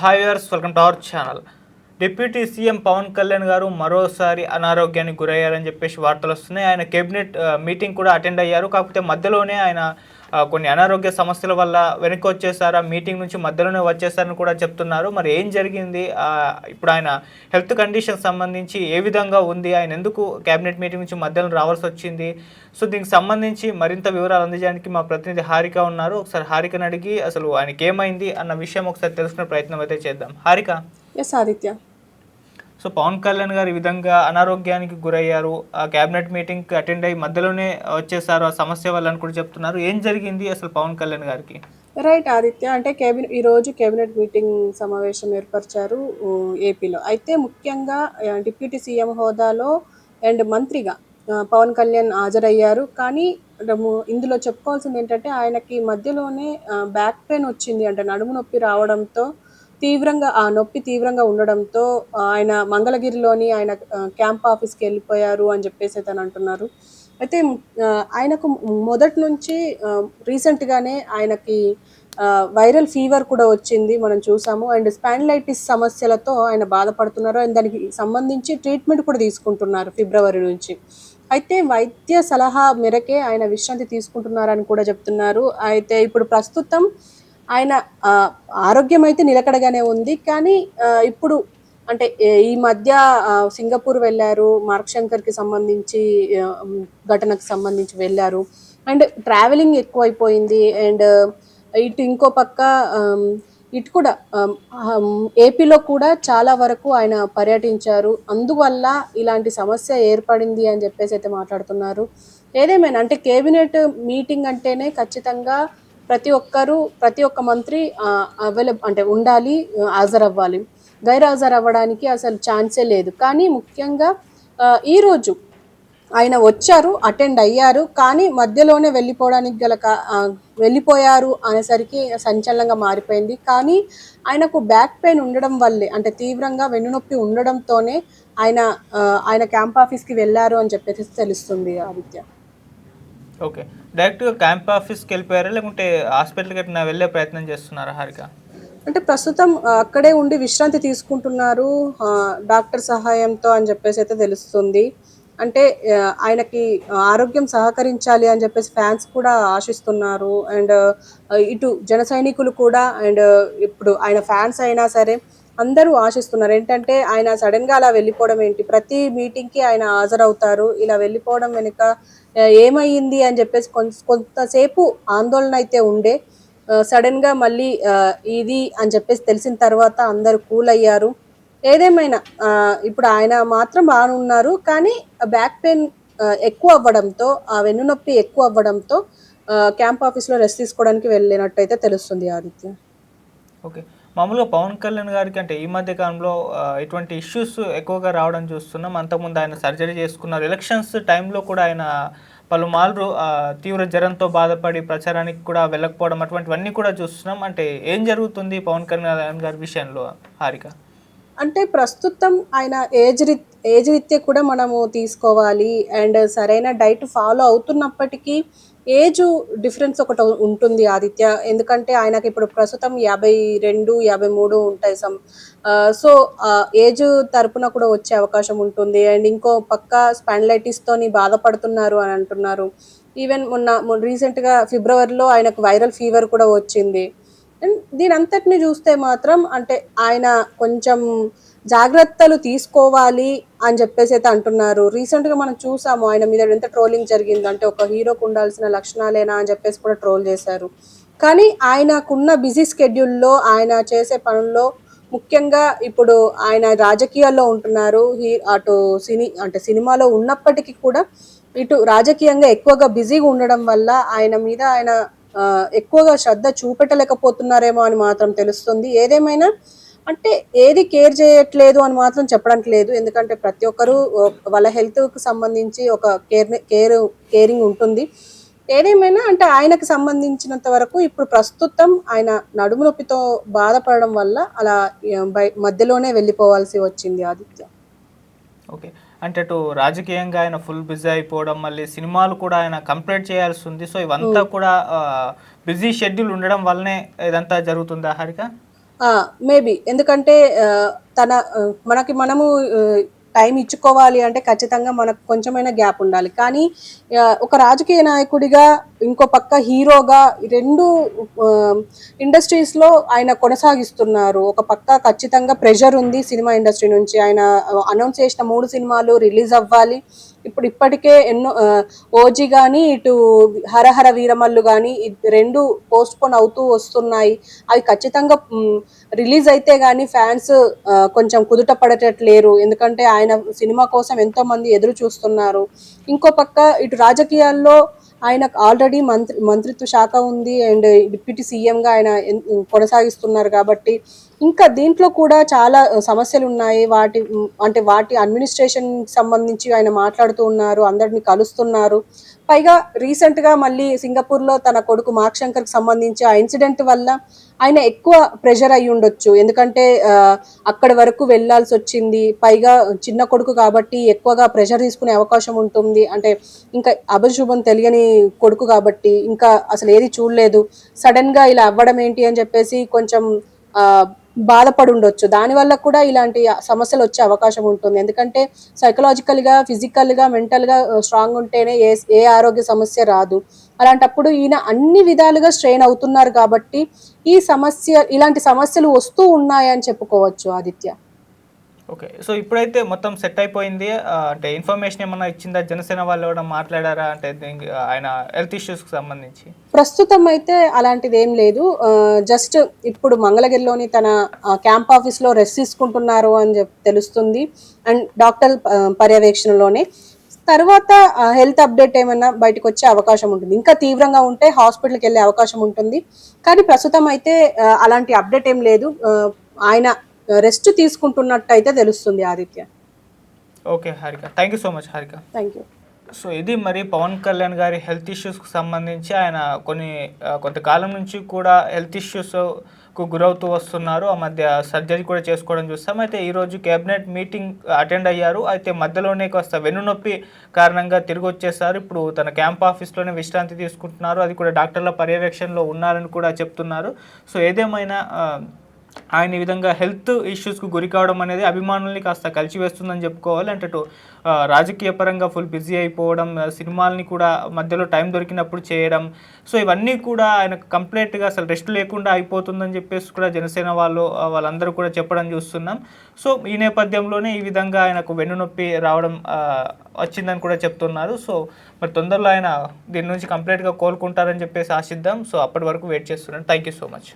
Hi viewers, welcome to our channel. Deputy CM Pawan Kalyan గారు మరోసారి అనారోగ్యానికి గురయ్యారని చెప్పేసి వార్తలు వస్తున్నాయి. ఆయన కేబినెట్ మీటింగ్ కూడా అటెండ్ అయ్యారు. కాకపోతే మధ్యలోనే ఆయన కొన్ని అనారోగ్య సమస్యల వల్ల వెనక్కి వచ్చేసారు. ఆ మీటింగ్ నుంచి మధ్యలోనే వచ్చేసారని కూడా చెప్తున్నారు. మరి ఏం జరిగింది, ఇప్పుడు ఆయన హెల్త్ కండిషన్ సంబంధించి ఏ విధంగా ఉంది, ఆయన ఎందుకు కేబినెట్ మీటింగ్ నుంచి మధ్యలో రావాల్సి వచ్చింది, సో దీనికి సంబంధించి మరింత వివరాలు అందించడానికి మా ప్రతినిధి హారిక ఉన్నారు. ఒకసారి హారికను అడిగి అసలు ఆయనకి ఏమైంది అన్న విషయం ఒకసారి తెలుసుకునే ప్రయత్నం అయితే చేద్దాం. హారిక. ఎస్ ఆదిత్య. సో పవన్ కళ్యాణ్ గారు ఈ విధంగా అనారోగ్యానికి గురయ్యారు, ఆ క్యాబినెట్ మీటింగ్కి అటెండ్ అయ్యి మధ్యలోనే వచ్చేసారు ఆ సమస్య వల్ల అని కూడా చెప్తున్నారు. ఏం జరిగింది అసలు పవన్ కళ్యాణ్ గారికి? రైట్ ఆదిత్య, అంటే ఈరోజు కేబినెట్ మీటింగ్ సమావేశం ఏర్పరిచారు ఏపీలో. అయితే ముఖ్యంగా డిప్యూటీ సీఎం హోదాలో అండ్ మంత్రిగా పవన్ కళ్యాణ్ హాజరయ్యారు. కానీ ఇందులో చెప్పుకోవాల్సింది ఏంటంటే ఆయనకి మధ్యలోనే బ్యాక్ పెయిన్ వచ్చింది, అంటే నడుము నొప్పి రావడంతో ఆ నొప్పి తీవ్రంగా ఉండడంతో ఆయన మంగళగిరిలోని ఆయన క్యాంప్ ఆఫీస్కి వెళ్ళిపోయారు అని చెప్పేసి అయితే అంటున్నారు. అయితే ఆయనకు మొదటి నుంచి రీసెంట్గానే ఆయనకి వైరల్ ఫీవర్ కూడా వచ్చింది, మనం చూసాము. అండ్ స్పాండిలైటిస్ సమస్యలతో ఆయన బాధపడుతున్నారు. అండ్ దానికి సంబంధించి ట్రీట్మెంట్ కూడా తీసుకుంటున్నారు ఫిబ్రవరి నుంచి. అయితే వైద్య సలహా మేరకే ఆయన విశ్రాంతి తీసుకుంటున్నారని కూడా చెప్తున్నారు. అయితే ఇప్పుడు ప్రస్తుతం ఆయన ఆరోగ్యం అయితే నిలకడగానే ఉంది. కానీ ఇప్పుడు అంటే ఈ మధ్య సింగపూర్ వెళ్ళారు, మార్క్ శంకర్కి సంబంధించి ఘటనకు సంబంధించి వెళ్ళారు. అండ్ ట్రావెలింగ్ ఎక్కువైపోయింది. అండ్ ఇటు ఇంకో పక్క ఇటు కూడా ఏపీలో కూడా చాలా వరకు ఆయన పర్యటించారు. అందువల్ల ఇలాంటి సమస్య ఏర్పడింది అని చెప్పేసి అయితే మాట్లాడుతున్నారు. ఏదేమైనా అంటే కేబినెట్ మీటింగ్ అంటేనే ఖచ్చితంగా ప్రతి ఒక్క మంత్రి అంటే ఉండాలి, హాజరవ్వాలి. గైర్హాజరు అవ్వడానికి అసలు ఛాన్సే లేదు. కానీ ముఖ్యంగా ఈరోజు ఆయన వచ్చారు, అటెండ్ అయ్యారు, కానీ మధ్యలోనే వెళ్ళిపోయారు అనేసరికి సంచలనంగా మారిపోయింది. కానీ ఆయనకు బ్యాక్ పెయిన్ ఉండడం వల్లే, అంటే తీవ్రంగా వెన్నునొప్పి ఉండడంతోనే ఆయన క్యాంప్ ఆఫీస్కి వెళ్ళారు అని చెప్పేసి తెలుస్తుంది ఆదిత్య. ఓకే, డైరెక్ట్గా క్యాంప్ ఆఫీస్కి వెళ్ళిపోయారా లేకుంటే హాస్పిటల్కి ఎట్లా వెళ్ళే ప్రయత్నం చేస్తున్నారా హారిక? అంటే ప్రస్తుతం అక్కడే ఉండి విశ్రాంతి తీసుకుంటున్నారు డాక్టర్ సహాయంతో అని చెప్పేసి అయితే తెలుస్తుంది. అంటే ఆయనకి ఆరోగ్యం సహకరించాలి అని చెప్పేసి ఫ్యాన్స్ కూడా ఆశిస్తున్నారు. అండ్ ఇటు జన సైనికులు కూడా, అండ్ ఇప్పుడు ఆయన ఫ్యాన్స్ అయినా సరే అందరూ ఆశిస్తున్నారు. ఏంటంటే ఆయన సడన్గా అలా వెళ్ళిపోవడం ఏంటి, ప్రతి మీటింగ్కి ఆయన హాజరవుతారు, ఇలా వెళ్ళిపోవడం వెనుక ఏమైంది అని చెప్పేసి కొంతసేపు ఆందోళన అయితే ఉండే. సడన్గా మళ్ళీ ఇది అని చెప్పేసి తెలిసిన తర్వాత అందరూ కూల్ అయ్యారు. ఏదేమైనా ఇప్పుడు ఆయన మాత్రం బాగున్నారు. కానీ బ్యాక్ పెయిన్ ఎక్కువ అవ్వడంతో, ఆ వెన్నునొప్పి ఎక్కువ అవ్వడంతో క్యాంప్ ఆఫీస్లో రెస్ట్ తీసుకోవడానికి వెళ్ళినట్టయితే తెలుస్తుంది ఆదిత్య. ఓకే, మామూలుగా పవన్ కళ్యాణ్ గారికి అంటే ఈ మధ్య కాలంలో ఇటువంటి ఇష్యూస్ ఎక్కువగా రావడం చూస్తున్నాం. అంతకుముందు ఆయన సర్జరీ చేసుకున్నారు. ఎలక్షన్స్ టైంలో కూడా ఆయన పలుమార్లు తీవ్ర జ్వరంతో బాధపడి ప్రచారానికి కూడా వెళ్ళకపోవడం అటువంటివన్నీ కూడా చూస్తున్నాం. అంటే ఏం జరుగుతుంది పవన్ కళ్యాణ్ గారి విషయంలో హారిక? అంటే ప్రస్తుతం ఆయన ఏజ్ రీత్యా కూడా మనము తీసుకోవాలి. అండ్ సరైన డైట్ ఫాలో అవుతున్నప్పటికీ ఏజ్ డిఫరెన్స్ ఒకటి ఉంటుంది ఆదిత్య. ఎందుకంటే ఆయనకి ఇప్పుడు ప్రస్తుతం 52, 53 ఉంటాయి. సో ఏజ్ తరపున కూడా వచ్చే అవకాశం ఉంటుంది. అండ్ ఇంకో పక్క స్పాండిలైటిస్తోని బాధపడుతున్నారు అని అంటున్నారు. ఈవెన్ మొన్న రీసెంట్గా ఫిబ్రవరిలో ఆయనకు వైరల్ ఫీవర్ కూడా వచ్చింది. అండ్ దీని అంతటిని చూస్తే మాత్రం అంటే ఆయన కొంచెం జాగ్రత్తలు తీసుకోవాలి అని చెప్పేసి అయితే అంటున్నారు. రీసెంట్గా మనం చూసాము ఆయన మీద ఎంత ట్రోలింగ్ జరిగింది. అంటే ఒక హీరోకు ఉండాల్సిన లక్షణాలేనా అని చెప్పేసి కూడా ట్రోల్ చేశారు. కానీ ఆయనకున్న బిజీ స్కెడ్యూల్లో, ఆయన చేసే పనుల్లో, ముఖ్యంగా ఇప్పుడు ఆయన రాజకీయాల్లో ఉంటున్నారు. అటు సినిమాలో ఉన్నప్పటికీ కూడా ఇటు రాజకీయంగా ఎక్కువగా బిజీగా ఉండడం వల్ల ఆయన ఎక్కువగా శ్రద్ధ చూపెట్టలేకపోతున్నారేమో అని మాత్రం తెలుస్తుంది. ఏదేమైనా అంటే ఏది కేర్ చేయట్లేదు అని మాత్రం చెప్పడానికి లేదు. ఎందుకంటే ప్రతి ఒక్కరూ వాళ్ళ హెల్త్కి సంబంధించి ఒక కేరింగ్ ఉంటుంది. ఏదేమైనా అంటే ఆయనకు సంబంధించినంత వరకు ఇప్పుడు ప్రస్తుతం ఆయన నడుము నొప్పితో బాధపడడం వల్ల అలా మధ్యలోనే వెళ్ళిపోవాల్సి వచ్చింది ఆదిత్య. ఓకే, అంటే అటు రాజకీయంగా ఆయన ఫుల్ బిజీ అయిపోవడం, మళ్ళీ సినిమాలు కూడా ఆయన కంప్లీట్ చేయాల్సి ఉంది. సో ఇవంతా కూడా బిజీ షెడ్యూల్ ఉండడం వల్లనే ఇదంతా జరుగుతుందా హారిక? మేబీ ఎందుకంటే తన మనము టైం ఇచ్చుకోవాలి అంటే ఖచ్చితంగా మనకు కొంచెమైనా గ్యాప్ ఉండాలి. కానీ ఒక రాజకీయ నాయకుడిగా, ఇంకో పక్క హీరోగా రెండు ఇండస్ట్రీస్లో ఆయన కొనసాగిస్తున్నారు. ఒక పక్క ఖచ్చితంగా ప్రెషర్ ఉంది సినిమా ఇండస్ట్రీ నుంచి. ఆయన అనౌన్స్ చేసిన 3 సినిమాలు రిలీజ్ అవ్వాలి. ఇప్పటికే ఎన్నో ఓజీ కానీ, ఇటు హరహర వీరమల్లు కానీ రెండు పోస్ట్ పోన్ అవుతూ వస్తున్నాయి. అవి ఖచ్చితంగా రిలీజ్ అయితే గానీ ఫ్యాన్స్ కొంచెం కుదుట పడేటట్లేరు. ఎందుకంటే ఆయన సినిమా కోసం ఎంతో మంది ఎదురు చూస్తున్నారు. ఇంకో పక్క ఇటు రాజకీయాల్లో ఆయనకు ఆల్రెడీ మంత్రిత్వ శాఖ ఉంది అండ్ డిప్యూటీ సీఎంగా ఆయన కొనసాగిస్తున్నారు కాబట్టి ఇంకా దీంట్లో కూడా చాలా సమస్యలు ఉన్నాయి. వాటి అడ్మినిస్ట్రేషన్ సంబంధించి ఆయన మాట్లాడుతూ ఉన్నారు, అందరిని కలుస్తున్నారు. పైగా రీసెంట్ గా మళ్ళీ సింగపూర్ లో తన కొడుకు మార్క్ శంకర్ కి సంబంధించి ఆ ఇన్సిడెంట్ వల్ల ఆయన ఎక్కువ ప్రెషర్ అయి ఉండొచ్చు. ఎందుకంటే అక్కడి వరకు వెళ్లాల్సి వచ్చింది. పైగా చిన్న కొడుకు కాబట్టి ఎక్కువగా ప్రెషర్ తీసుకునే అవకాశం ఉంటుంది. అంటే ఇంకా అభశుభం తెలియని కొడుకు కాబట్టి ఇంకా అసలు ఏది చూడలేదు, సడన్ గా ఇలా అవ్వడం ఏంటి అని చెప్పేసి కొంచెం బాధపడి ఉండొచ్చు. దానివల్ల కూడా ఇలాంటి సమస్యలు వచ్చే అవకాశం ఉంటుంది. ఎందుకంటే సైకలాజికల్ గా, ఫిజికల్ గా, మెంటల్ గా స్ట్రాంగ్ ఉంటేనే ఏ ఆరోగ్య సమస్య రాదు. అలాంటప్పుడు ఈయన అన్ని విధాలుగా స్ట్రెయిన్ అవుతున్నారు కాబట్టి ఇలాంటి సమస్యలు వస్తూ ఉన్నాయని చెప్పుకోవచ్చు ఆదిత్య. ఓకే, సో ఇప్పుడైతే మొత్తం సెట్ అయిపోయింది. అంటే ఇన్ఫర్మేషన్ ఏమన్నా ఇచ్చిందా? జనసేన వాళ్ళు కూడా మాట్లాడారా అంటే ఆయన హెల్త్ ఇష్యూస్కి సంబంధించి? ప్రస్తుతం అయితే అలాంటిది ఏం లేదు. జస్ట్ ఇప్పుడు మంగళగిరిలోని తన క్యాంప్ ఆఫీస్లో రెస్ట్ తీసుకుంటున్నారు అని తెలుస్తుంది. అండ్ డాక్టర్ పర్యవేక్షణలోనే తర్వాత హెల్త్ అప్డేట్ ఏమైనా బయటకు వచ్చే అవకాశం ఉంటుంది. ఇంకా తీవ్రంగా ఉంటే హాస్పిటల్కి వెళ్ళే అవకాశం ఉంటుంది. కానీ ప్రస్తుతం అయితే అలాంటి అప్డేట్ ఏం లేదు. ఆయన రెస్ట్ తీసుకుంటున్నట్టు అయితే తెలుస్తుంది Aditya. Okay Harika, thank you so much Harika. Thank you. So ఇది మరి పవన్ కళ్యాణ్ గారి హెల్త్ ఇష్యూస్కి సంబంధించి ఆయన కొంతకాలం నుంచి కూడా హెల్త్ ఇష్యూస్కు గురవుతూ వస్తున్నారు. ఆ మధ్య సర్జరీ కూడా చేసుకోవడం చూస్తాం. అయితే ఈరోజు కేబినెట్ మీటింగ్ అటెండ్ అయ్యారు. అయితే మధ్యలోనే కాస్త వెన్నునొప్పి కారణంగా తిరిగి వచ్చేసారు. ఇప్పుడు తన క్యాంప్ ఆఫీస్లోనే విశ్రాంతి తీసుకుంటున్నారు. అది కూడా డాక్టర్ల పర్యవేక్షణలో ఉన్నారని కూడా చెప్తున్నారు. సో ఏదేమైనా ఆయన ఈ విధంగా హెల్త్ ఇష్యూస్కు గురి కావడం అనేది అభిమానుల్ని కాస్త కలిసివేస్తుందని చెప్పుకోవాలి. అంటే రాజకీయ పరంగా ఫుల్ బిజీ అయిపోవడం, సినిమాల్ని కూడా మధ్యలో టైం దొరికినప్పుడు చేయడం, సో ఇవన్నీ కూడా ఆయనకు కంప్లీట్గా అసలు రెస్ట్ లేకుండా అయిపోతుందని చెప్పేసి కూడా జనసేన వాళ్ళందరూ కూడా చెప్పడం చూస్తున్నాం. సో ఈ నేపథ్యంలోనే ఈ విధంగా ఆయనకు వెన్నునొప్పి రావడం వచ్చిందని కూడా చెప్తున్నారు. సో మరి తొందరలో ఆయన దీని నుంచి కంప్లీట్గా కోలుకుంటారని చెప్పేసి ఆశిద్దాం. సో అప్పటి వరకు వెయిట్ చేస్తున్నాను. Thank you so much.